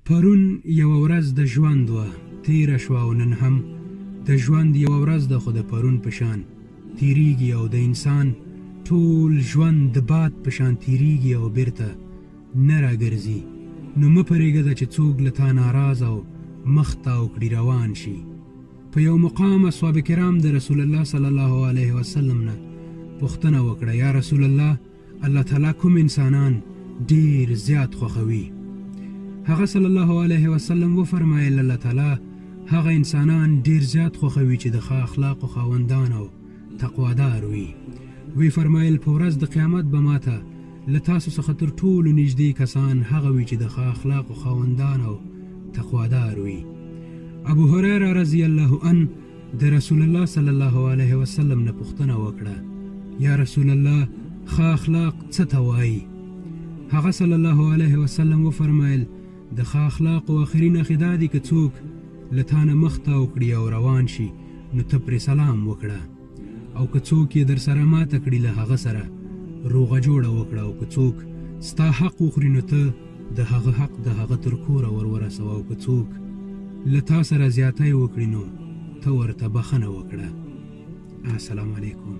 پرون یوه ورځ د ژوند وه تیره شوه او نن هم د ژوند یوه ورځ ده خو د پرون په شان تیریږي او د انسان ټول ژوند د باد په شان تیریږي او بیرته نه راګرځي. نو مه پرېږده چې څوک له تا ناراض او مخ تاو کړي روان شي. په یو مقام اصحاب کرام د رسول الله صلی الله علیه وسلم نه پوښتنه وکړه، یا رسول الله، الله تعالی کوم انسانان ډیر زیات خوښوي؟ هغه صلی الله علیه وسلم وفرمایل الله تعالی هغه انسانان ډیر زیات خوښوي چې د ښه اخلاقو خاوندان او تقوادار وي. وی فرمایل په ورځ د قیامت به ماته له تاسو څخه تر ټولو نږدې کسان هغه وي چې د ښه اخلاقو خاوندان او تقوادار وي. ابو هریره رضی الله عنه د رسول الله صلی الله علیه وسلم نه پوښتنه وکړه، یا رسول الله، ښه اخلاق څه ته وایي؟ هغه صلی الله علیه وسلم وفرمایل د ښه اخلاقو آخري نښې دا دي که څوک له تا نه مخ تاو کړي او روان شي نو ته پرې سلام وکړه، او که څوک یې در سره ماته کړي له هغه سره روغه جوړه وکړه، او که څوک ستا حق وخوري نو ته د هغه حق د هغه تر کوره ورسوه، او که څوک له تا سره زیاتی وکړي نو ته ورته بخښنه وکړه. السلام علیکم.